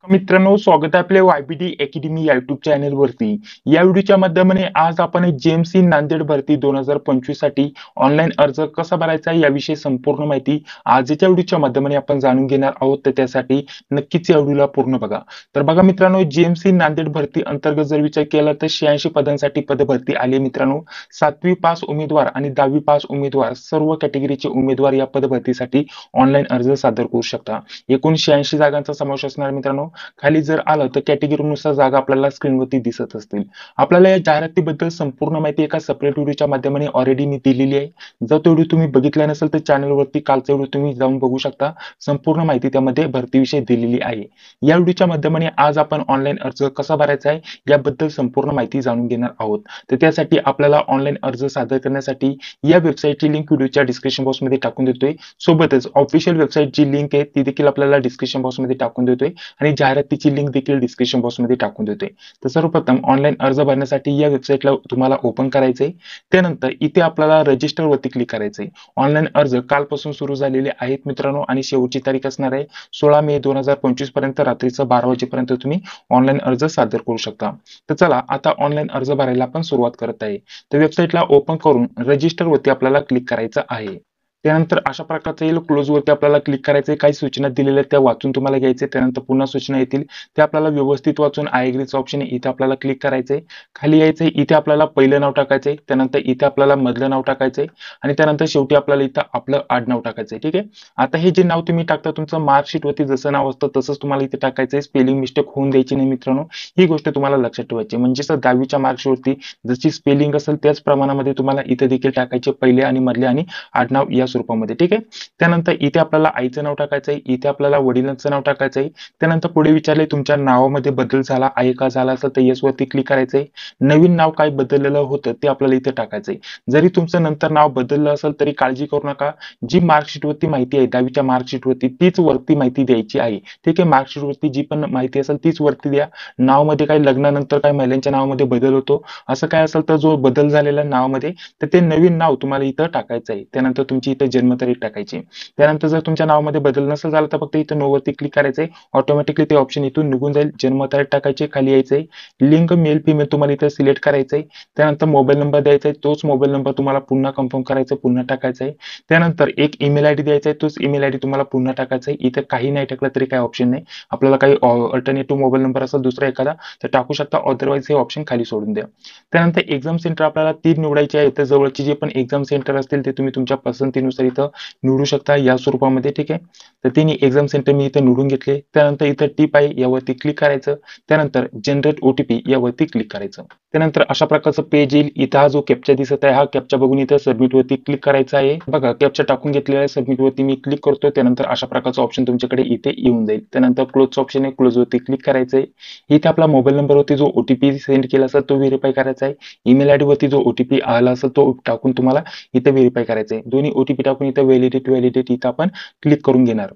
मित्रांनो, स्वागत आहे आपल्या YBD अकॅडमी युट्यूब चॅनल वरती. या व्हिडिओच्या माध्यमाने आज आपण जेएमसी नांदेड भरती 2025 साठी ऑनलाईन अर्ज कसा भरायचा याविषयी संपूर्ण माहिती आजच्या व्हिडिओच्या माध्यमाने आपण जाणून घेणार आहोत. तर त्यासाठी नक्कीच या व्हिडिओला पूर्ण बघा. तर बघा मित्रांनो, जेएमसी नांदेड भरती अंतर्गत जर विचार केला तर 86 पदांसाठी पदभरती आली मित्रांनो. 7वी पास उमेदवार आणि 10वी पास उमेदवार सर्व कॅटेगरीचे उमेदवार या पदभरतीसाठी ऑनलाईन अर्ज सादर करू शकता. एकूण 86 जागांचा समावेश असणार मित्रांनो. खाली जर आलं तर कॅटेगरीनुसार जागा आपल्याला स्क्रीनवरती दिसत असतील. आपल्याला या जाहिरातीबद्दल संपूर्ण माहिती एका सेपरेट व्हिडिओच्या माध्यमाने ऑलरेडी मी दिलेली आहे. जर तो व्हिडिओ तुम्ही बघितला नसेल तर चॅनलवरती कालचा व्हिडिओ तुम्ही जाऊन बघू शकता. संपूर्ण माहिती त्यामध्ये भरतीविषयी दिलेली आहे. या व्हिडिओच्या माध्यमाने आज आपण ऑनलाईन अर्ज कसा भरायचा आहे याबद्दल संपूर्ण माहिती जाणून घेणार आहोत. तर त्यासाठी आपल्याला ऑनलाईन अर्ज सादर करण्यासाठी या वेबसाईटची लिंक व्हिडिओच्या डिस्क्रिप्शन बॉक्समध्ये टाकून देतोय. सोबतच ऑफिशियल वेबसाईटची लिंक आहे ती देखील आपल्याला डिस्क्रिप्शन बॉक्समध्ये टाकून देतोय आणि जाहिरातीची लिंक देखील डिस्क्रिप्शन बॉक्समध्ये टाकून देतोय. तर सर्वप्रथम ऑनलाईन अर्ज भरण्यासाठी या वेबसाईटला तुम्हाला ओपन करायचंय. त्यानंतर इथे आपल्याला रजिस्टर वरती क्लिक करायचंय. ऑनलाईन अर्ज कालपासून सुरू झालेले आहेत मित्रांनो आणि शेवटची तारीख असणार आहे 16 मे 2025 पर्यंत रात्रीचं 12 वाजेपर्यंत तुम्ही ऑनलाईन अर्ज सादर करू शकता. तर चला आता ऑनलाईन अर्ज भरायला आपण सुरुवात करत आहे. तर वेबसाईटला ओपन करून रजिस्टर वरती आपल्याला क्लिक करायचं आहे. त्यानंतर अशा प्रकारचं येईल. क्लोज वरती आपल्याला क्लिक करायचे. काही सूचना दिलेल्या त्या वाचून तुम्हाला घ्यायचे. त्यानंतर पुन्हा सूचना येतील ते आपल्याला व्यवस्थित वाचून आय एग्रीचं ऑप्शन आहे इथे आपल्याला क्लिक करायचंय. खाली यायचंय. इथे आपल्याला पहिलं नाव टाकायचंय. त्यानंतर इथे आपल्याला मधलं नाव टाकायचंय आणि त्यानंतर शेवटी आपल्याला इथं आपलं आडनाव टाकायचंय. ठीक आहे. आता हे जे नाव तुम्ही टाकता तुमचं मार्कशीट वरती जसं नाव असतं तसंच तुम्हाला इथे टाकायचंय. स्पेलिंग मिस्टेक होऊन द्यायची नाही मित्रांनो. ही गोष्ट तुम्हाला लक्षात ठेवायची. म्हणजे 10वीच्या मार्कशीट वरती जशी स्पेलिंग असेल त्याच प्रमाणामध्ये तुम्हाला इथे देखील टाकायचे पहिले आणि मधले आणि आडनाव या स्वरूपामध्ये. ठीक आहे. त्यानंतर इथे आपल्याला आईचं नाव टाकायचंय. इथे आपल्याला वडिलांचं नाव टाकायचंय. त्यानंतर पुढे विचारले तुमच्या नावामध्ये बदल झाला आहे का? झाला असेल तर येस वरती क्लिक करायचंय. नवीन नाव काय बदललेलं होतं ते आपल्याला इथे टाकायचंय. जरी तुमचं नंतर नाव बदललं असेल तरी काळजी करू नका. जी मार्कशीट वरती माहिती आहे 10वीच्या मार्कशीट वरती तीच वरती माहिती द्यायची आहे. ठीक आहे. मार्कशीट वरती जी पण माहिती असेल तीच वरती द्या. नावामध्ये काही लग्नानंतर काही महिलांच्या नावामध्ये बदल होतो असं काय असेल तर जो बदल झालेला नावामध्ये तर ते नवीन नाव तुम्हाला इथं टाकायचं आहे. त्यानंतर तुमची इथं जन्मतारीख टाकायची. त्यानंतर जर तुमच्या नावामध्ये बदल नसेल झाला तर फक्त इथं नो वरती क्लिक करायचंय. ऑटोमॅटिकली ते ऑप्शन इथून निघून जाईल. जन्मतारीख टाकायची. खाली यायचंय. लिंग मेल फिमेल तुम्हाला इथं सिलेक्ट करायचंय. त्यानंतर मोबाईल नंबर द्यायचा आहे. तोच मोबाईल नंबर तुम्हाला पुन्हा कन्फर्म करायचा पुन्हा टाकायचा आहे. त्यानंतर एक ईमेल आयडी द्यायचा आहे. तोच ईमेल आयडी तुम्हाला पुन्हा टाकायचा आहे. इथं काही नाही टाकलं तरी काही ऑप्शन नाही. आपल्याला काही अल्टरनेटिव्ह मोबाईल नंबर असेल दुसरा एखादा तर टाकू शकता. अदरवाईज हे ऑप्शन खाली सोडून द्या. त्यानंतर एक्झाम सेंटर आपल्याला 3 निवडायचे आहे. इथं जवळची जे पण एक्झाम सेंटर असतील ते तुम्ही तुमच्या पसंतीनुसार इथं निवडू शकता या स्वरूपामध्ये. ठीक आहे. तर तिन्ही एक्झाम सेंटर मी इथे निवडून घेतले. त्यानंतर इथं टिप आहे यावरती क्लिक करायचं. त्यानंतर जनरेट OTP यावरती क्लिक करायचं. त्यानंतर अशा प्रकारचं पेज येईल. इथं हा जो कॅप्चा दिसत आहे हा कॅप्चा बघून इथं सबमिट वरती क्लिक करायचा आहे. बघा कॅप्चा टाकून घेतलेला आहे. सबमिट वरती मी क्लिक करतो. त्यानंतर अशा प्रकारचं ऑप्शन तुमच्याकडे इथे येऊन जाईल. त्यानंतर क्लोजचं ऑप्शन आहे. क्लोज वरती क्लिक करायचंय. इथे आपला मोबाईल नंबरवरती जो OTP सेंड केला असेल तो व्हेरीफाय करायचा आहे. ईमेल आयडी वरती जो OTP आला असेल तो टाकून तुम्हाला इथे व्हेरीफाय करायचं आहे. दोन्ही OTP टाकून इथं व्हॅलिडेट इथं आपण क्लिक करून घेणार.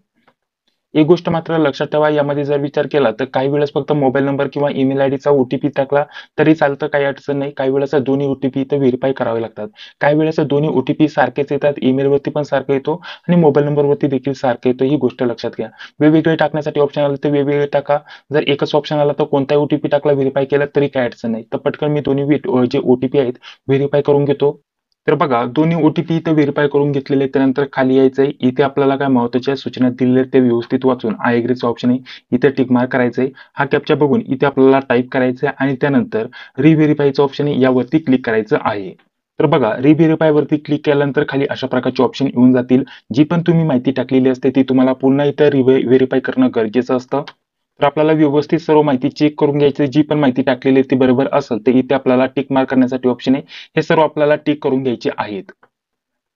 एक गोष्ट मात्र लक्षात ठेवा यामध्ये जर विचार केला तर काही वेळेस फक्त मोबाईल नंबर किंवा ईमेल आयडीचा OTP टाकला तरी चालतं. काही अडचण नाही. काही वेळेस दोन्ही OTP इथं व्हेरीफाय करावे लागतात. काही वेळेस दोन्ही OTP सारखेच येतात. ईमेल वरती पण सारखा येतो आणि मोबाईल नंबर वरती देखील सारखा येतो. ही गोष्ट लक्षात घ्या. वेगवेगळे टाकण्यासाठी ऑप्शन आलं तर वेगवेगळे टाका. जर एकच ऑप्शन आला तर कोणताही OTP टाकला व्हेरीफाय केला तरी काही अडचण नाही. तर पटकन मी दोन्ही जे OTP आहेत व्हेरीफाय करून घेतो. तर बघा दोन्ही OTP इथे व्हेरीफाय करून घेतलेले. त्यानंतर खाली यायचंय. इथे आपल्याला काय महत्त्वाच्या सूचना दिलेल्या ते व्यवस्थित वाचून आय एग्रीचं ऑप्शन आहे इथे टिक मार्क करायचंय. हा कॅप्चा बघून इथे आपल्याला टाईप करायचं आहे आणि त्यानंतर रिव्हेरीफायचं ऑप्शन आहे यावरती क्लिक करायचं आहे. तर बघा रिव्हेरीफाय वरती क्लिक केल्यानंतर खाली अशा प्रकारचे ऑप्शन येऊन जातील. जी पण तुम्ही माहिती टाकलेली असते ती तुम्हाला पुन्हा इथं व्हेरीफाय करणं गरजेचं असतं. तर आपल्याला व्यवस्थित सर्व माहिती चेक करून घ्यायची. जी पण माहिती टाकलेली आहे ती बरोबर असेल तर इथे आपल्याला टिक मार्क करण्यासाठी ऑप्शन आहे. हे सर्व आपल्याला टिक करून घ्यायचे आहेत.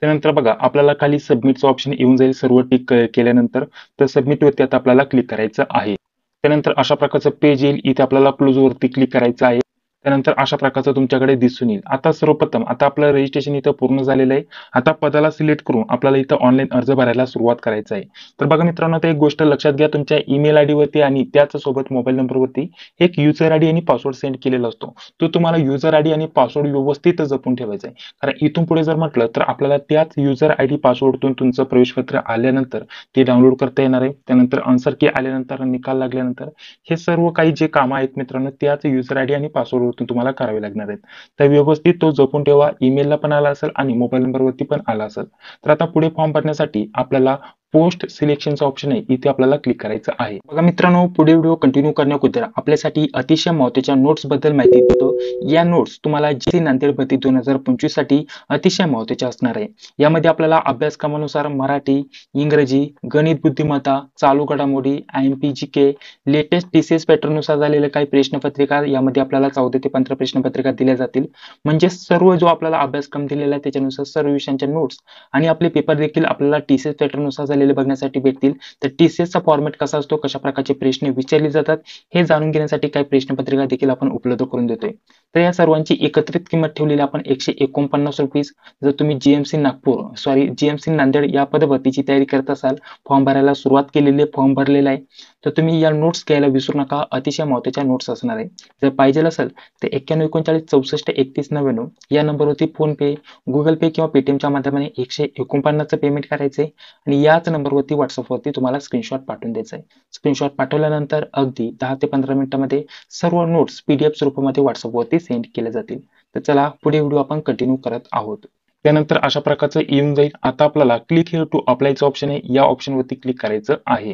त्यानंतर बघा आपल्याला खाली सबमिटचं ऑप्शन येऊन जाईल सर्व टिक केल्यानंतर. तर सबमिट वरती आता आपल्याला क्लिक करायचं आहे. त्यानंतर अशा प्रकारचं पेज येईल. इथे आपल्याला क्लोज वरती क्लिक करायचं आहे. त्यानंतर अशा प्रकारचं तुमच्याकडे दिसून येईल. आता सर्वप्रथम आता आपलं रजिस्ट्रेशन इथं पूर्ण झालेलं आहे. आता पदाला सिलेक्ट करून आपल्याला इथं ऑनलाईन अर्ज भरायला सुरुवात करायचं आहे. तर बघा मित्रांनो, आता एक गोष्ट लक्षात घ्या, तुमच्या ईमेल आयडी वरती आणि त्याच सोबत मोबाईल नंबरवरती एक युजर आयडी आणि पासवर्ड सेंड केलेला असतो. तो तुम्हाला युजर आयडी आणि पासवर्ड व्यवस्थित जपून ठेवायचा आहे. कारण इथून पुढे जर म्हटलं तर आपल्याला त्याच युजर आयडी पासवर्डतून तुमचं प्रवेशपत्र आल्यानंतर ते डाउनलोड करता येणार आहे. त्यानंतर आन्सर की आल्यानंतर, निकाल लागल्यानंतर हे सर्व काही जे कामं आहेत मित्रांनो, त्याच युजर आयडी आणि पासवर्डवरतून तुम्हाला करावे लागणार आहेत. तर व्यवस्थित तो जपून ठेवा. ईमेलला पण आला असेल आणि मोबाईल नंबरवरती पण आला असेल. तर आता पुढे फॉर्म भरण्यासाठी आपल्याला पोस्ट सिलेक्शनचा ऑप्शन आहे, इथे आपल्याला क्लिक करायचं आहे. बघा मित्रांनो, पुढे व्हिडिओ कंटिन्यू करण्याअगोदर आपल्यासाठी अतिशय महत्त्वाच्या नोट्स बद्दल माहिती देतो. या नोट्स तुम्हाला जी नांदेड भरती 2025 साठी अतिशय महत्त्वाच्या असणार आहे. यामध्ये आपल्याला अभ्यासक्रमानुसार मराठी, इंग्रजी, गणित बुद्धिमत्ता, चालू घडामोडी, IMP GK, लेटेस्ट TCS पॅटर्ननुसार झालेले काही प्रश्नपत्रिका, यामध्ये आपल्याला 14 ते 15 प्रश्नपत्रिका दिल्या जातील. म्हणजे सर्व जो आपल्याला अभ्यासक्रम दिलेला आहे त्याच्यानुसार सर्व विषयांच्या नोट्स आणि आपले पेपर देखील आपल्याला TCS पॅटर्ननुसार झालेले बघण्यासाठी भेटतील. तर TCSचा फॉर्मॅट कसा असतो, कशा प्रकारचे प्रश्न विचारले जातात हे जाणून घेण्यासाठी काही प्रश्नपत्रिका देखील आपण उपलब्ध करून देतोय. तर या सर्वांची एकत्रित किंमत ठेवलेली आपण ₹149. जर तुम्ही GMC नांदेड या पदभरतीची तयारी करत असाल, फॉर्म भरायला सुरुवात केलेली आहे, फॉर्म भरलेला आहे, तर तुम्ही या नोट्स घ्यायला विसरू नका. अतिशय महत्त्वाच्या नोट्स असणार आहे. जर पाहिजे असेल तर 9139646199 या नंबरवरती फोनपे, गुगल पे किंवा पेटीएमच्या माध्यमाने 149चं पेमेंट करायचे आणि याच नंबरवरती व्हॉट्सअपवरती तुम्हाला स्क्रीनशॉट पाठवून द्यायचा आहे. स्क्रीनशॉट पाठवल्यानंतर अगदी 10 ते 15 मिनिटांमध्ये सर्व नोट्स PDF स्वरूपामध्ये व्हॉट्सअपवरती सेंड केले जातील. तर चला पुढे व्हिडिओ आपण कंटिन्यू करत आहोत. त्यानंतर अशा प्रकारचं येऊन जाईल. आता आपल्याला क्लिक हिअर टू अप्लायचं ऑप्शन आहे, या ऑप्शनवरती क्लिक करायचं आहे.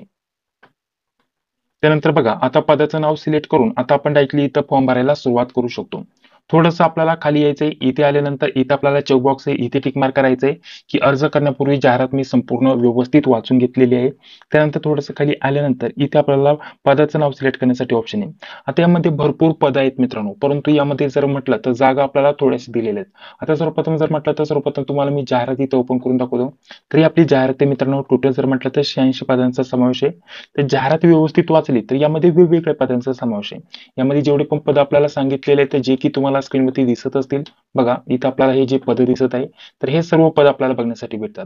त्यानंतर बघा, आता पदाचं नाव सिलेक्ट करून आता आपण डायरेक्टली इथं फॉर्म भरायला सुरुवात करू शकतो. थोडंसं आपल्याला खाली यायचंय. इथे आल्यानंतर इथं आपल्याला चेकबॉक्स आहे, इथे टिक मार्क करायचंय की अर्ज करण्यापूर्वी जाहिरात मी संपूर्ण व्यवस्थित वाचून घेतलेली आहे. त्यानंतर थोडंसं खाली आल्यानंतर इथे आपल्याला पदाचं नाव सिलेक्ट करण्यासाठी ऑप्शन आहे. आता यामध्ये भरपूर पद आहेत मित्रांनो, परंतु यामध्ये जर म्हटलं तर जागा आपल्याला थोड्याशा दिलेल्या आहेत. आता सर्वप्रथम जर म्हटलं तर सर्वप्रथम तुम्हाला मी जाहिरात इथं ओपन करून दाखवतो. तर ही आपली जाहिरात आहे मित्रांनो. टोटल जर म्हटलं तर 86 पदांचा समावेश आहे. तर जाहिरात व्यवस्थित वाचली तर यामध्ये वेगवेगळ्या पदांचा समावेश आहे. यामध्ये जेवढे पण पद आपल्याला सांगितलेले आहेत जे की तुम्हाला स्क्रीनवरती दिसत असतील, बघा इथं आपल्याला हे जे पद दिसत आहे, तर हे सर्व पद आपल्याला बघण्यासाठी भेटतात.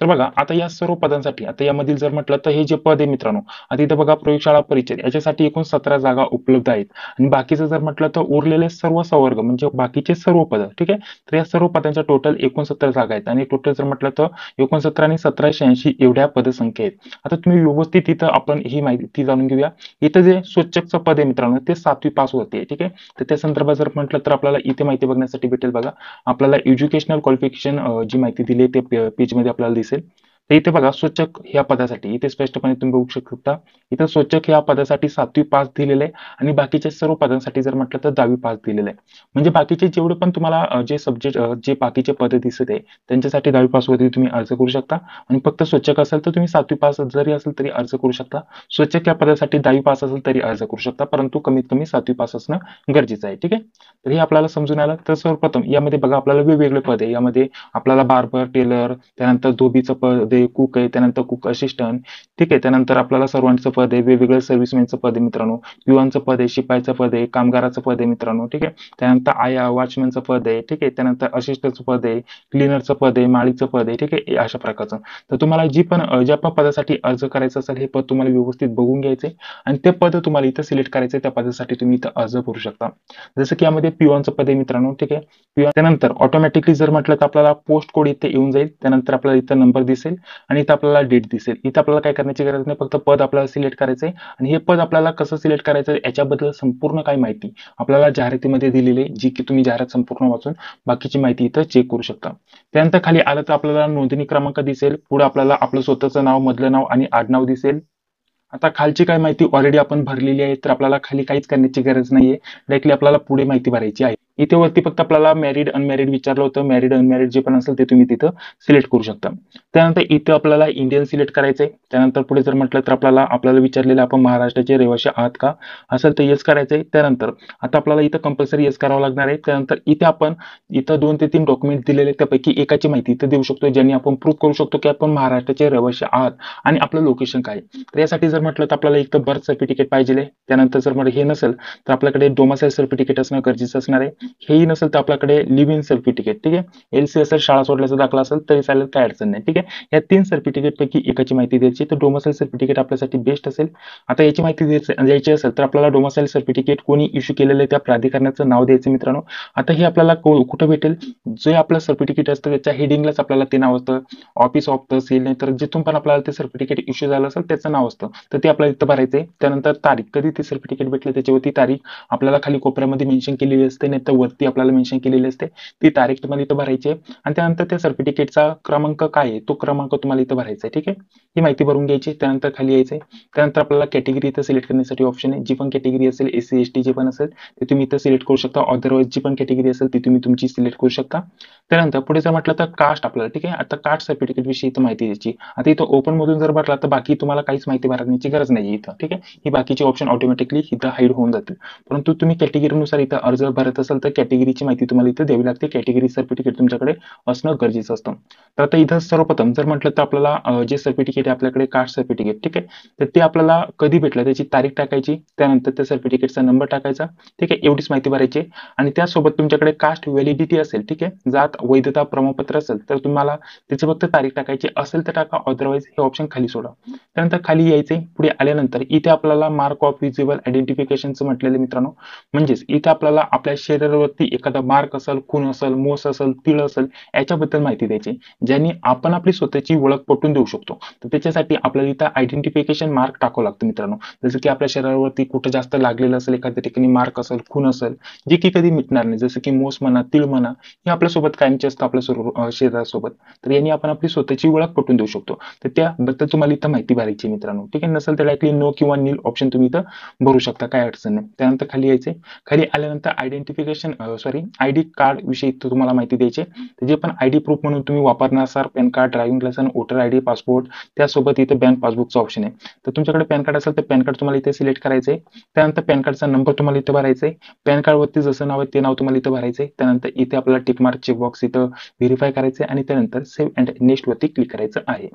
तर बघा आता या सर्व पदांसाठी आता यामधील जर म्हटलं तर हे जे पद आहे मित्रांनो, आता इथं बघा प्रयोगशाळा परिचय याच्यासाठी एकूण 17 जागा उपलब्ध आहेत आणि बाकीचं जर म्हटलं तर उरलेले सर्व संवर्ग म्हणजे बाकीचे सर्व पद, ठीक आहे. तर या सर्व पदांच्या टोटल 69 जागा आहेत आणि टोटल जर म्हटलं तर 69 आणि 17 86 एवढ्या पदसंख्या आहेत. आता तुम्ही व्यवस्थित इथं आपण ही माहिती जाणून घेऊया. इथं जे स्वच्छकचं पद आहे मित्रांनो, ते 7वी पास होते, ठीक आहे. तर त्या संदर्भात जर म्हटलं तर आपल्याला इथे माहिती बघण्यासाठी भेटेल. बघा आपल्याला एज्युकेशनल क्वालिफिकेशन जी माहिती दिली आहे ते पेजमध्ये आपल्याला दिसेल. तर इथे बघा स्वच्छक या पदासाठी इथे स्पष्टपणे तुम्ही बघू शकता. इथं स्वच्छक या पदासाठी 7वी पास दिलेलं आहे आणि बाकीच्या सर्व पदांसाठी जर म्हटलं तर 10वी पास दिलेलं आहे. म्हणजे बाकीचे जेवढे पण तुम्हाला जे सब्जेक्ट जे बाकीचे पद दिसत आहे त्यांच्यासाठी 10वी पास वरती तुम्ही अर्ज करू शकता आणि फक्त स्वच्छक असेल तर तुम्ही 7वी पास जरी असेल तरी अर्ज करू शकता. स्वच्छक या पदासाठी 10वी पास असेल तरी अर्ज करू शकता, परंतु कमीत कमी 7वी पास असणं गरजेचं आहे, ठीक आहे. तर हे आपल्याला समजून आलं. तर सर्वप्रथम यामध्ये बघा आपल्याला वेगवेगळे पद आहे. यामध्ये आपल्याला बार्बर, टेलर, त्यानंतर धोबीचं पद आहे, कुक आहे, त्यानंतर कुक असिस्टंट, ठीक आहे. त्यानंतर आपल्याला सर्वांचं पद आहे, वेगवेगळं सर्व्हिसमॅनचं पद आहे मित्रांनो, पिवांचं पद आहे, शिपाईचं पद आहे, कामगाराचं पद आहे मित्रांनो, ठीक आहे. त्यानंतर वॉचमॅनचं पद आहे, ठीक आहे. त्यानंतर असिस्टंटचं पद आहे, क्लीनरचं पद आहे, माळीचं पद आहे, ठीक आहे. अशा प्रकारचं. तर तुम्हाला ज्या पण पदासाठी अर्ज करायचं असेल हे पद तुम्हाला व्यवस्थित बघून घ्यायचे आणि ते पद तुम्हाला इथं सिलेक्ट करायचे. त्या पदासाठी तुम्ही इथं अर्ज करू शकता. जसं की यामध्ये पिवांचं पद आहे मित्रांनो, ठीक आहे. त्यानंतर ऑटोमॅटिकली जर म्हटलं तर आपल्याला पोस्ट कोड इथे येऊन जाईल. त्यानंतर आपल्याला इथं नंबर दिसेल आणि इथं आपल्याला डेट दिसेल. इथं आपल्याला काय करण्याची गरज नाही, फक्त पद आपल्याला सिलेक्ट करायचंय आणि हे पद आपल्याला कसं सिलेक्ट करायचं याच्याबद्दल संपूर्ण काही माहिती आपल्याला जाहिरातीमध्ये दिलेली आहे, जी की तुम्ही जाहिरात संपूर्ण वाचून बाकीची माहिती इथं चेक करू शकता. त्यानंतर खाली आलं तर आपल्याला नोंदणी क्रमांक दिसेल. पुढे आपल्याला आपलं स्वतःचं नाव, मधलं नाव आणि आडनाव दिसेल. आता खालची काय माहिती ऑलरेडी आपण भरलेली आहे, तर आपल्याला खाली काहीच करण्याची गरज नाहीये. डायरेक्टली आपल्याला पुढे माहिती भरायची आहे. इथे वरती फक्त आपल्याला मॅरिड अनमॅरिड विचारलं होतं. मॅरिड अनमॅरिड जे पण असेल ते तुम्ही तिथं सिलेक्ट करू शकता. त्यानंतर इथे आपल्याला इंडियन सिलेक्ट करायचंय. त्यानंतर पुढे जर म्हटलं तर आपल्याला विचारलेलं आपण महाराष्ट्राचे रहिवासी आहात का, असेल तर येस करायचंय. त्यानंतर आता आपल्याला इथं कंपल्सरी येस करावं लागणार आहे. त्यानंतर इथे आपण इथं 2 ते 3 डॉक्युमेंट दिलेले त्यापैकी एकाची माहिती इथं देऊ शकतो, ज्यांनी आपण प्रूव्ह करू शकतो की आपण महाराष्ट्राचे रहिवासी आहात आणि आपलं लोकेशन काय आहे. तर यासाठी जर म्हटलं तर आपल्याला इथं बर्थ सर्टिफिकेट पाहिजे. त्यानंतर जर हे नसेल तर आपल्याकडे डोमासाईल सर्टिफिकेट असणं गरजेचं असणार आहे. हेही नसेल तर आपल्याकडे लिव्ह इन सर्टिफिकेट, ठीक आहे, एलसी असेल, शाळा सोडल्याचा दाखला असेल तरी चालेल, काय अडचण नाही, ठीक आहे. या 3 सर्टिफिकेट पैकी एकाची माहिती द्यायची. तर डोमासाईल सर्टिफिकेट आपल्यासाठी बेस्ट असेल. आता याची माहिती द्यायची असेल तर आपल्याला डोमासाईल सर्टिफिकेट कोणी इश्यू केलेलं आहे त्या प्राधिकरणाचं नाव द्यायचं मित्रांनो. आता हे आपल्याला कुठं भेटेल, जे आपलं सर्टिफिकेट असतं त्याच्या हेडिंगलाच आपल्याला ते नाव असतं. ऑफिस ऑफ तहसील, नाहीतर जिथून पण आपल्याला ते सर्टिफिकेट इश्यू झालं असेल त्याचं नाव असतं, तर ते आपल्याला इथं भरायचंय. त्यानंतर तारीख, कधी ते सर्टिफिकेट भेटलं त्याच्यावरती तारीख आपल्याला खाली कोपऱ्यामध्ये मेन्शन केलेली असते, नाही तर वरती आपल्याला मेन्शन केलेली असते. ती तारीख तुम्हाला इथं भरायची आहे. आणि त्यानंतर त्या सर्टिफिकेटचा क्रमांक काय आहे तो क्रमांक तुम्हाला इथं भरायचा आहे, ठीक आहे. ही माहिती भरून घ्यायची. त्यानंतर खाली यायचंय. त्यानंतर आपल्याला कॅटेगरी इथं सिलेक्ट करण्यासाठी ऑप्शन आहे. जी पण कॅटेगरी असेल, एससी एसटी जे पण असेल ते तुम्ही इथं सिलेक्ट करू शकता. अदरवाईज जी पण कॅटेगरी असेल ती तुम्ही तुमची सिलेक्ट करू शकता. त्यानंतर पुढे जर म्हटलं तर कास्ट आपल्याला, ठीक आहे. आता कास्ट सर्टिफिकेट विषयी इथं माहिती द्यायची. आता इथं ओपन मधून जर म्हटलं तर बाकी तुम्हाला काहीच माहिती भरण्याची गरज नाही इथं, ठीक आहे. ही बाकीची ऑप्शन ऑटोमॅटिकली इथं हाईड होऊन जातील. परंतु तुम्ही कॅटेगरीनुसार इथं अर्ज भरत असाल तर कॅटेगरीची माहिती तुम्हाला इथं द्यावी लागते. कॅटेगरी सर्टिफिकेट तुमच्याकडे असणं गरजेचं असतं. तर आता इथं सर्वप्रथम जर म्हटलं तर आपल्याला जे सर्टिफिकेट आहे आपल्याकडे कास्ट सर्टिफिकेट, ठीक आहे, तर ते आपल्याला कधी भेटलं त्याची तारीख टाकायची. त्यानंतर त्या सर्टिफिकेटचा नंबर टाकायचा, ठीक आहे, एवढीच माहिती भरायची. आणि त्यासोबत तुमच्याकडे कास्ट व्हॅलिडिटी असेल, ठीक आहे, जात वैधता प्रमाणपत्र असेल तर तुम्हाला त्याची फक्त तारीख टाकायची असेल तर टाका, अदरवाईज हे ऑप्शन खाली सोडा. त्यानंतर खाली यायचे. पुढे आल्यानंतर इथे आपल्याला मार्क ऑफ व्हिजिबल आयडेंटिफिकेशनचं म्हटलेलं मित्रांनो, म्हणजेच इथे आपल्याला आपल्या शरीरावरती एखादा मार्क असेल, खून असेल, मोस असेल, तीळ असेल याच्याबद्दल माहिती द्यायची, ज्यांनी आपण आपली स्वतःची ओळख पटवून देऊ शकतो. तर त्याच्यासाठी आपल्याला इथं आयडेंटिफिकेशन मार्क टाकावं लागतं मित्रांनो. जसं की आपल्या शरीरावरती कुठं जास्त लागलेलं असेल, एखाद्या ठिकाणी मार्क असेल, खून असेल, जे की कधी मिटणार नाही, जसं की मोस म्हणा, तीळ म्हणा, हे आपल्यासोबत कायमचे असतं आपल्या शरीरासोबत. तर यांनी आपण आपली स्वतःची ओळख पटवून देऊ शकतो. तर त्याबद्दल तुम्हाला इथं माहिती भरायची मित्रांनो, ठीक आहे. नसेल तर डायरेक्टली नो किंवा नील ऑप्शन तुम्ही इथं भरू शकता, काय अडचण नाही. त्यानंतर खाली यायचे. खाली आल्यानंतर आयडी कार्ड विषयी इथं तुम्हाला माहिती द्यायची. जे पण आयडी प्रूफ म्हणून तुम्ही वापरणार असाल, PAN card, driving licence, voter ID, passport, त्यासोबत इथं बँक पासबुकचा ऑप्शन आहे. तर तुमच्याकडे पॅन कार्ड असेल तर पॅन कार्ड तुम्हाला इथे सिलेक्ट करायचंय. त्यानंतर पॅन कार्डचा नंबर तुम्हाला इथं भरायचा आहे. पॅन कार्डवरती जसं नाव आहे ते नाव तुम्हाला इथं भरायचंय. त्यानंतर इथे आपल्याला टिक मार्क चेकबॉक्स इथं व्हेरीफाय करायचंय आणि त्यानंतर सेव्ह अँड नेक्स्ट वरती क्लिक करायचं आहे.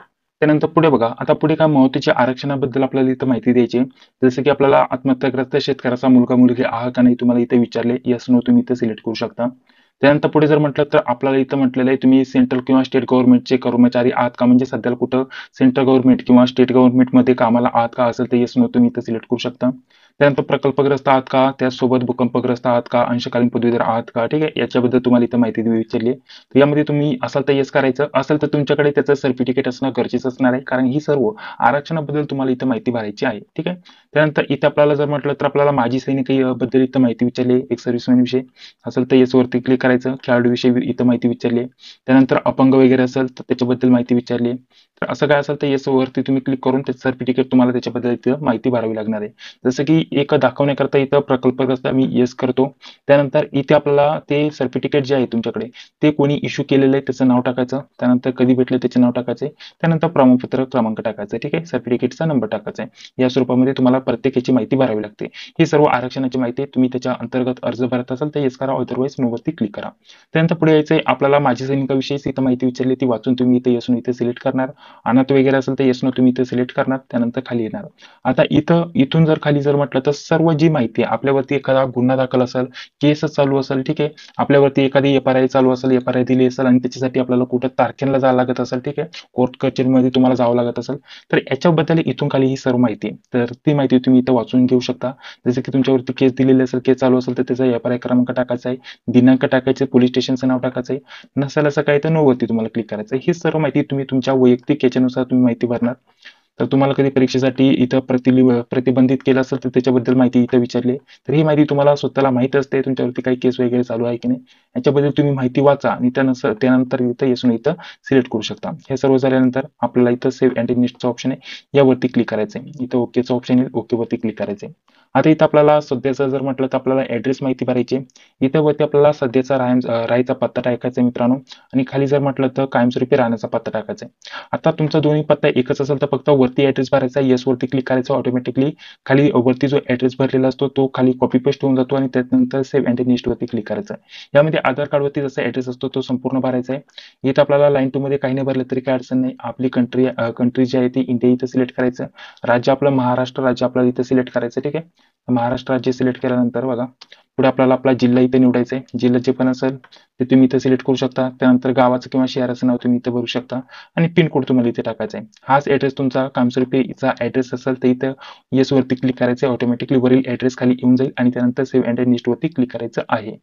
त्यानंतर पुढे बघा, आता पुढे काय महत्त्वाच्या आरक्षणाबद्दल आपल्याला इथं माहिती द्यायची आहे. जसं की आपल्याला आत्महत्याग्रस्त शेतकऱ्याचा मुलगा मुलगी आहे का नाही तुम्हाला इथे विचारले, येस नो तुम्ही इथं सिलेक्ट करू शकता. त्यानंतर पुढे जर म्हटलं तर आपल्याला इथं म्हटलेलं आहे तुम्ही सेंट्रल किंवा स्टेट गव्हर्नमेंटचे कर्मचारी आहात का, म्हणजे सध्याला कुठं सेंट्रल गव्हर्नमेंट किंवा स्टेट गव्हर्नमेंटमध्ये कामाला आहात का, असेल तर येस नो तुम्ही इथं सिलेक्ट करू शकता. त्यानंतर प्रकल्पग्रस्त आहात का, त्याचसोबत भूकंपग्रस्त आहात का, अंशकालीन पदवीधर आहात का, ठीक आहे, याच्याबद्दल तुम्हाला इथं माहिती विचारली आहे. तर यामध्ये तुम्ही असाल तर येस करायचं, असेल तर तुमच्याकडे त्याचं सर्टिफिकेट असणं गरजेचं असणार आहे, कारण ही सर्व आरक्षणाबद्दल तुम्हाला इथं माहिती भरायची आहे, ठीक आहे. त्यानंतर इथे आपल्याला जर म्हटलं तर आपल्याला माजी सैनिक बद्दल इथं माहिती विचारली, एक सर्व्हिसमॅन विषयी असेल तर येस वरती क्लिक करायचं. खेळाडू विषयी इथं माहिती विचारली आहे. त्यानंतर अपंग वगैरे असेल तर त्याच्याबद्दल माहिती विचारली आहे. तर असं काय असेल तर येस वरती तुम्ही क्लिक करून ते सर्टिफिकेट तुम्हाला त्याच्याबद्दल इथं माहिती भरावी लागणार आहे. जसं की एक दाखवण्याकरता इथं प्रकल्पग्रस्त मी येस करतो. त्यानंतर इथे आपल्याला ते सर्टिफिकेट जे आहे तुमच्याकडे ते कोणी इश्यू केलेलं आहे त्याचं नाव टाकायचं. त्यानंतर कधी भेटलं त्याचे नाव टाकायचे. त्यानंतर प्रमाणपत्र क्रमांक टाकायचा, ठीक आहे, सर्टिफिकेटचा नंबर टाकायचा आहे. या स्वरूपामध्ये तुम्हाला प्रत्येकाची माहिती भरावी लागते. ही सर्व आरक्षणाची माहिती तुम्ही त्याच्या अंतर्गत अर्ज भरत असाल तर येस करा, अदरवाईज नो वरती क्लिक करा. त्यानंतर पुढे यायचंय. आपल्याला माजी सैनिकाविषयी इथं माहिती विचारली ती वाचून तुम्ही इथे येस नो इथे सिलेक्ट करणार. अनाथ वगैरे असेल तर येस नो तुम्ही इथे सिलेक्ट करणार. त्यानंतर खाली येणार. आता इथून जर खाली जर म्हटलं तर सर्व जी माहिती आहे आपल्यावरती एखादा गुन्हा दाखल असेल, केस चालू असेल, ठीक आहे, आपल्यावरती एखादी एफआरआय चालू असेल, एफआरआय दिली असेल आणि त्याच्यासाठी आपल्याला कुठं तारखेला जावं लागत असेल, ठीक आहे, कोर्ट कचेरीमध्ये तुम्हाला जावं लागत असेल, तर याच्याबद्दल इथून खाली ही सर्व माहिती आहे. तर ती माहिती तुम्ही इथं वाचून घेऊ शकता. जसं की तुमच्यावरती केस दिलेली असेल, केस चालू असेल तर त्याचा एफआरआय क्रमांक टाकायचा आहे, दिनांक टाकायचे, पोलीस स्टेशनचं नाव टाकायचं आहे. नसेल असं काही तर नो वरती तुम्हाला क्लिक करायचं आहे. ही सर्व माहिती तुम्ही तुमच्या वैयक्तिक याच्यानुसार तुम्ही माहिती भरणार. तर तुम्हाला कधी परीक्षेसाठी इथं प्रतिबंधित केलं असेल तर त्याच्याबद्दल माहिती इथं विचारली आहे. तर ही माहिती तुम्हाला स्वतःला माहित असते तुमच्यावरती काही केस वगैरे चालू आहे की नाही याच्याबद्दल तुम्ही माहिती वाचा आणि त्यानंतर इथं येस इथं सिलेक्ट करू शकता. हे सर्व झाल्यानंतर आपल्याला इथं सेव्ह अँड नेक्स्टचं ऑप्शन आहे यावरती क्लिक करायचं आहे. इथं ओकेचं ऑप्शन येईल, ओकेवरती क्लिक करायचं आहे. आता इथं आपल्याला सध्याचं जर म्हटलं तर आपल्याला ऍड्रेस माहिती भरायची आहे. इथं वरती आपल्याला सध्याचा राहायचा पत्ता टाकायचा आहे मित्रांनो आणि खाली जर म्हटलं तर कायमस्वरूपी राहण्याचा पत्ता टाकायचा आहे. आता तुमचा दोन्ही पत्ता एकच असेल तर फक्त वरती ऍड्रेस भरायचा आहे, येस वरती क्लिक करायचं ऑटोमॅटिकली खाली वरती जो ऍड्रेस भरलेला असतो तो खाली कॉपी पेस्ट होऊन जातो आणि त्यानंतर सेव्ह अँड नेक्स्ट वरती क्लिक करायचं आहे. यामध्ये आधार कार्ड वरती जसा ऍड्रेस असतो तो संपूर्ण भरायचा आहे. इथं आपल्याला लाईन 2 मध्ये काही नाही भरलं तरी काही अडचण नाही. आपली कंट्री जी आहे ती इंडिया इथं सिलेक्ट करायचं. राज्य आपलं महाराष्ट्र राज्य आपल्याला इथं सिलेक्ट करायचं. ठीक आहे, महाराष्ट्र राज्य सिलेक्ट केल्यानंतर बघा पुढे आपल्याला आपला जिल्हा इथे निवडायचा आहे. जिल्हा जे पण असेल ते तुम्ही इथं सिलेक्ट करू शकता. त्यानंतर गावाचं किंवा शहराचं नाव तुम्ही इथं भरू शकता आणि पिन कोड तुम्हाला इथे टाकायचा आहे. हाच ऍड्रेस तुमचा कायमस्वरूपीचा ऍड्रेस असेल तर इथं येस वरती क्लिक करायचं आहे. ऑटोमॅटिकली वरील ऍड्रेस खाली येऊन जाईल आणि त्यानंतर सेव्ह अँड नेक्स्ट वरती क्लिक करायचं आहे.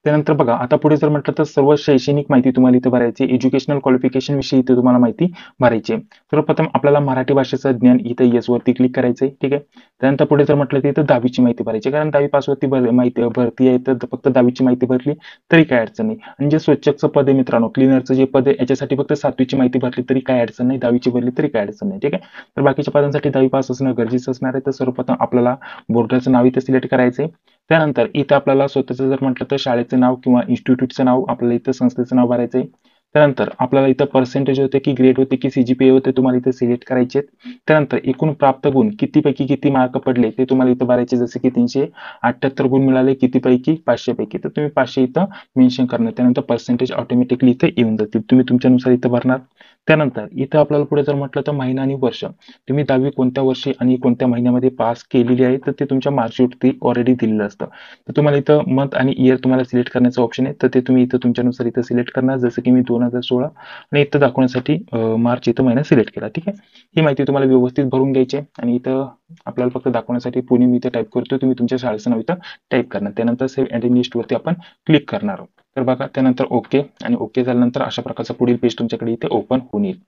त्यानंतर बघा आता पुढे जर म्हटलं तर सर्व शैक्षणिक माहिती तुम्हाला इथे भरायची आहे. एज्युकेशनल क्वालिफिकेशन विषयी इथे तुम्हाला माहिती भरायची आहे. सर्वप्रथम आपल्याला मराठी भाषेचं ज्ञान इथे येस वरती क्लिक करायचं आहे. ठीक आहे, त्यानंतर पुढे जर म्हटलं तर इथं 10वीची माहिती भरायची आहे. कारण 10वी पास वरती माहिती भरती आहे तर फक्त 10वीची माहिती भरली तरी काय अडचण नाही. आणि जे स्वच्छकचं पद आहे मित्रांनो, क्लिनरचं जे पद आहे याच्यासाठी फक्त 7वीची माहिती भरली तरी काय अडचण नाही, 10वीची भरली तरी काय अडचण नाही. ठीक आहे, तर बाकीच्या पदांसाठी 10वी पास असणं गरजेचं असणार आहे. तर सर्वप्रथम आपल्याला बोर्डाचं नाव इथे सिलेक्ट करायचं आहे. त्यानंतर इथं आपल्याला स्वतःचं जर म्हटलं तर शाळेचं नाव किंवा इन्स्टिट्यूटचं नाव आपल्याला इथं संस्थेचं नाव भरायचं आहे. त्यानंतर आपल्याला इथं पर्सेंटेज होते की ग्रेड होते की सीजीपीए होते तुम्हाला इथे सिलेक्ट करायचे आहेत. त्यानंतर एकूण प्राप्त गुण कितीपैकी किती मार्क पडले ते तुम्हाला इथं भरायचे. जसे की 378 गुण मिळाले कितीपैकी 500 पैकी तर तुम्ही 500 इथं मेन्शन करणार. त्यानंतर पर्सेंटेज ऑटोमॅटिकली इथे येऊन जातील, तुम्ही तुमच्यानुसार इथं भरणार. त्यानंतर इथं आपल्याला पुढे जर म्हटलं तर महिना आणि वर्ष तुम्ही 10वी कोणत्या वर्षी आणि कोणत्या महिन्यामध्ये पास केलेली आहे तर ते तुमच्या मार्कशीटवरती ऑलरेडी दिलेलं असतं. तर तुम्हाला इथं मंथ आणि इयर तुम्हाला सिलेक्ट करण्याचं ऑप्शन आहे. तर ते तुम्ही इथं तुमच्यानुसार इथं सिलेक्ट करणार. जसं की मी 2016 आणि इथं दाखवण्यासाठी मार्च इथं महिना सिलेक्ट केला. ठीक आहे, ही माहिती तुम्हाला व्यवस्थित भरून घ्यायची आहे आणि इथं आपल्याला फक्त दाखवण्यासाठी पुणे मी इथं टाईप करतो, तुम्ही तुमच्या शाळेचं नाव इथं टाईप करणार. त्यानंतर सेव्ह अँड नेक्स्ट वरती आपण क्लिक करणार. तर बघा त्यानंतर ओके आणि ओके झाल्यानंतर अशा प्रकारचं पुढील पेज तुमच्याकडे इथे ओपन होऊन येईल.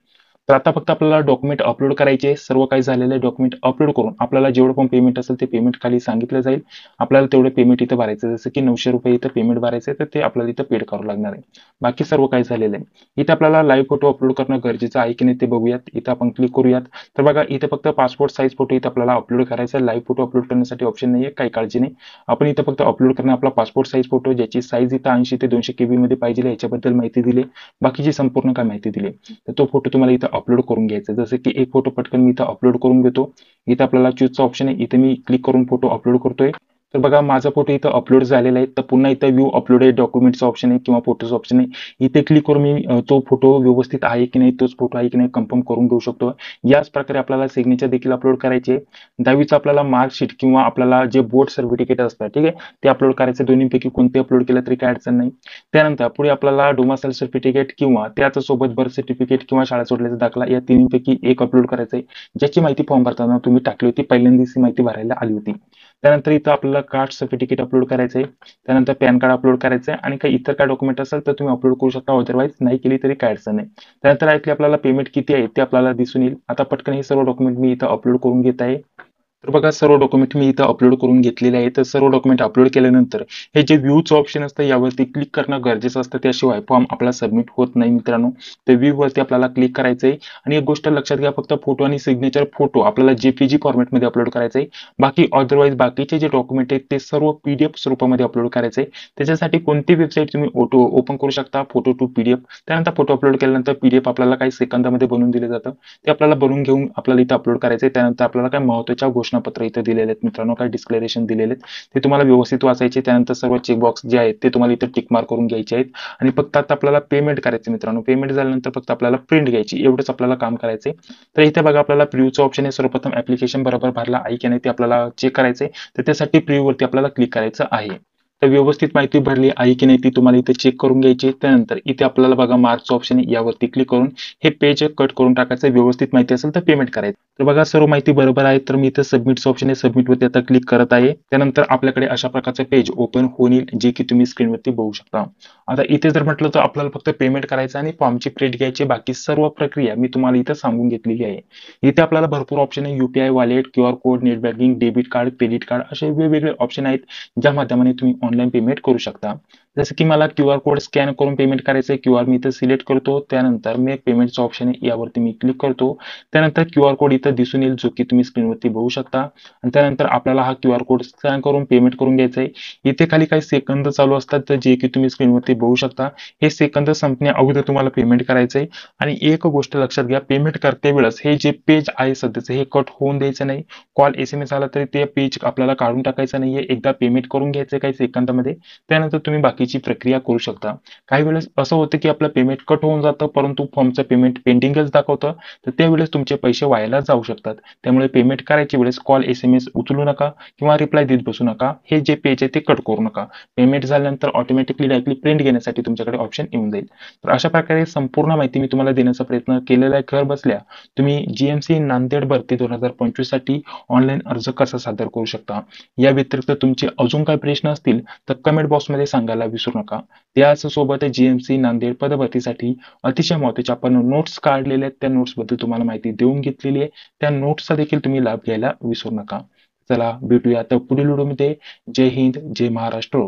तर आता फक्त आपल्याला डॉक्युमेंट अपलोड करायचे. सर्व काही झालेलं आहे डॉक्युमेंट अपलोड करून आपल्याला जेवढं पण पेमेंट असेल ते पेमेंट खाली सांगितलं जाईल. आपल्याला तेवढे पेमेंट इथं भरायचं. जसं की 900 रुपये इथं पेमेंट भरायचं आहे तर ते आपल्याला इथं पेड करावं लागणार आहे. बाकी सर्व काही झालेलं आहे. इथं आपल्याला लाईव्ह फोटो अपलोड करणं गरजेचं आहे की नाही ते बघूयात. इथं आपण क्लिक करूयात. तर बघा इथं फक्त पासपोर्ट साईज फोटो इथं आपल्याला अपलोड करायचा आहे. लाईव्ह फोटो अपलोड करण्यासाठी ऑप्शन नाहीये, काही काळजी नाही. आपण इथं फक्त अपलोड करणं आपला पासपोर्ट साईज फोटो ज्याची साईज इथं 80 ते 200 KB मध्ये पाहिजे याच्याबद्दल माहिती दिली. बाकीची संपूर्ण काय माहिती दिली तर तो फोटो तुम्हाला इथं अपलोड करून घ्यायचा. जसं की एक फोटो पटकन मी इथं अपलोड करून घेतो. इथं आपल्याला चूजचा ऑप्शन आहे, इथे मी क्लिक करून फोटो अपलोड करतोय. तर बघा माझा फोटो इथं अपलोड झालेला आहे. तर पुन्हा इथं व्ह्यू अपलोडेड डॉक्युमेंटचा ऑप्शन आहे किंवा फोटोचा ऑप्शन आहे. इथे क्लिक करून मी तो फोटो व्यवस्थित आहे की नाही, तोच फोटो आहे की नाही कन्फर्म करून घेऊ शकतो. याच प्रकारे आपल्याला सिग्नेचर देखील अपलोड करायचे. 10वीचं आपल्याला मार्कशीट किंवा आपल्याला जे बोर्ड सर्टिफिकेट असतं ठीक आहे ते अपलोड करायचे. दोन्हीपैकी कोणते अपलोड केलं तरी काय अडचण नाही. त्यानंतर पुढे आपल्याला डोमासाईल सर्टिफिकेट किंवा त्याच सोबत बर्थ सर्टिफिकेट किंवा शाळा सोडल्याचा दाखला या तिन्हीपैकी एक अपलोड करायचं आहे. ज्याची माहिती फॉर्म भरताना तुम्ही टाकली होती, पहिल्यांदाच ही माहिती भरायला आली होती. त्यानंतर इथं आपल्याला कास्ट सर्टिफिकेट अपलोड करायचं आहे. त्यानंतर पॅन कार्ड अपलोड करायचं आहे आणि काही इतर काय डॉक्युमेंट असेल तर तुम्ही अपलोड करू शकता. अदरवाईज नाही केली तरी काय अडचण नाही. त्यानंतर ऐकली आपल्याला पेमेंट किती आहे ते आपल्याला दिसून येईल. आता पटकन हे सर्व डॉक्युमेंट मी इथं अपलोड करून घेत आहे. तर बघा सर्व डॉक्युमेंट मी इथं अपलोड करून घेतलेले आहे. तर सर्व डॉक्युमेंट अपलोड केल्यानंतर हे जे व्ह्यूचं ऑप्शन असतं यावरती क्लिक करणं गरजेचं असतं. त्याशिवाय फॉर्म आपला सबमिट होत नाही मित्रांनो. तर व्ह्यू वरती आपल्याला क्लिक करायचं आहे आणि एक गोष्ट लक्षात घ्या, फक्त फोटो आणि सिग्नेचर फोटो आपल्याला JPG फॉर्मॅटमध्ये अपलोड करायचं आहे. बाकी अदरवाईज बाकीचे जे डॉक्युमेंट आहेत ते सर्व PDF स्वरूपामध्ये अपलोड करायचे आहे. त्याच्यासाठी कोणती वेबसाईट तुम्ही ओपन करू शकता, फोटो टू PDF. त्यानंतर फोटो अपलोड केल्यानंतर PDF आपल्याला काही सेकंदामध्ये बनवून दिलं जातं. ते आपल्याला बनवून घेऊन आपल्याला इथं अपलोड करायचं आहे. त्यानंतर आपल्याला काय महत्त्वाच्या घोषणापत्र इथं दिलेले आहेत मित्रांनो, काय डिक्लेरेशन दिलेले आहेत ते तुम्हाला व्यवस्थित वाचायचे. त्यानंतर सर्व चेकबॉक्स जे आहेत ते तुम्हाला इथं टिक मार्क करून घ्यायचे आहेत आणि फक्त आता आपल्याला पेमेंट करायचं मित्रांनो. पेमेंट झाल्यानंतर फक्त आपल्याला प्रिंट घ्यायची, एवढंच आपल्याला काम करायचंय. तर इथे बघा आपल्याला प्रिव्ह्यूचं ऑप्शन आहे. सर्वप्रथम ऍप्लिकेशन बरोबर भरला आहे की नाही ते आपल्याला चेक करायचंय. तर त्यासाठी प्रिव्ह्यू वरती आपल्याला क्लिक करायचं आहे. तर व्यवस्थित माहिती भरली आहे की नाही ती तुम्हाला इथे चेक करून घ्यायची. त्यानंतर इथे आपल्याला बघा मार्कचं ऑप्शन आहे, यावरती क्लिक करून हे पेज कट करून टाकायचं. व्यवस्थित माहिती असेल तर पेमेंट करायचं. तर बघा सर्व माहिती बरोबर आहे, तर मी इथे सबमिटचं ऑप्शन आहे, सबमिटवरती आता क्लिक करत आहे. त्यानंतर आपल्याकडे अशा प्रकारचं पेज ओपन होईल, जे की तुम्ही स्क्रीनवरती बघू शकता. आता इथे जर म्हटलं तर आपल्याला फक्त पेमेंट करायचं आणि फॉर्मची प्रिंट घ्यायची. बाकी सर्व प्रक्रिया मी तुम्हाला इथे सांगून घेतलेली आहे. इथे आपल्याला भरपूर ऑप्शन आहे, UPI wallet, QR code, net banking, debit card, credit card असे वेगवेगळे ऑप्शन आहेत, ज्या माध्यमाने तुम्ही ऑनलाईन पेमेंट करू शकता. जसं की मला QR कोड स्कॅन करून पेमेंट करायचं आहे. QR मी इथं सिलेक्ट करतो. त्यानंतर मेक पेमेंटचं ऑप्शन आहे, यावरती मी क्लिक करतो. त्यानंतर QR कोड इथं दिसून येईल, जो की तुम्ही स्क्रीनवरती बघू शकता. आणि त्यानंतर आपल्याला हा QR कोड स्कॅन करून पेमेंट करून घ्यायचा आहे. इथे खाली काही सेकंद चालू असतात, तर जे की तुम्ही स्क्रीनवरती बघू शकता. हे सेकंद संपण्या अगोदर तुम्हाला पेमेंट करायचं आहे. आणि एक गोष्ट लक्षात घ्या, पेमेंट करते वेळेस हे जे पेज आहे सध्याचं हे कट होऊन द्यायचं नाही. कॉल SMS आला तरी ते पेज आपल्याला काढून टाकायचं नाहीये. एकदा पेमेंट करून घ्यायचं काही सेकंदामध्ये. त्यानंतर तुम्ही बाकीची प्रक्रिया करू शकता. काही वेळेस असं होतं की आपलं पेमेंट कट होऊन जातं, परंतु फॉर्मचं पेमेंट पेंडिंगच दाखवतं, तर त्यावेळेस तुमचे पैसे वायाला जाऊ शकतात. त्यामुळे पेमेंट करायच्या वेळेस कॉल SMS उचलू नका किंवा रिप्लाय देत बसू नका. हे जे पेज आहे ते कट करू नका. पेमेंट झाल्यानंतर ऑटोमॅटिकली डायरेक्टली प्रिंट घेण्यासाठी तुमच्याकडे ऑप्शन येऊन जाईल. तर अशा प्रकारे संपूर्ण माहिती मी तुम्हाला देण्याचा प्रयत्न केलेला आहे. घर बसल्या तुम्ही GMC नांदेड भरती 2025 साठी ऑनलाईन अर्ज कसा सादर करू शकता. या व्यतिरिक्त तुमचे अजून काही प्रश्न असतील तर कमेंट बॉक्समध्ये सांगायला विसरू नका. त्याचसोबत GMC नांदेड पदभरतीसाठी अतिशय महत्त्वाचे आपण नोट्स काढलेले आहेत. त्या नोट्सबद्दल तुम्हाला माहिती देऊन घेतलेली आहे. त्या नोट्सचा देखील तुम्ही लाभ घ्यायला विसरू नका. चला भेटूया आता पुढील व्हिडिओमध्ये. जय हिंद, जय महाराष्ट्र.